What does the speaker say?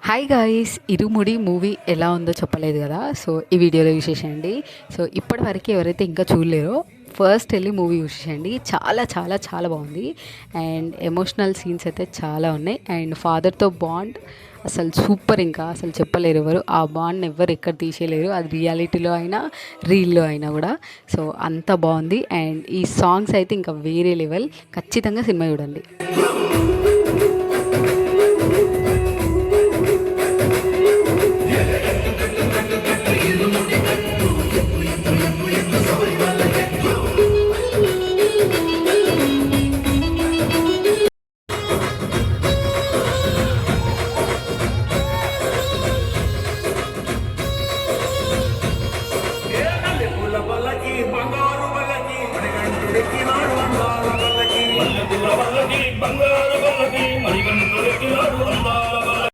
Hi guys, ఇరుముడి movie ఎలా ఉందో చెప్పలేదు కదా. సో ఈ వీడియోలో చూసేసేయండి. సో ఇప్పటివరకు ఎవరైతే ఇంకా చూడలేరో ఫస్ట్ వెళ్ళి మూవీ చూసేయండి. చాలా చాలా చాలా బాగుంది. అండ్ ఎమోషనల్ సీన్స్ అయితే చాలా ఉన్నాయి. అండ్ ఫాదర్తో బాండ్ అసలు సూపర్, ఇంకా అసలు చెప్పలేరు ఎవరు. ఆ బాండ్ ఎవరు ఎక్కడ తీసేయలేరు, అది రియాలిటీలో అయినా రీల్లో అయినా కూడా. సో అంత బాగుంది. అండ్ ఈ సాంగ్స్ అయితే ఇంకా వేరే లెవెల్. ఖచ్చితంగా సినిమా చూడండి.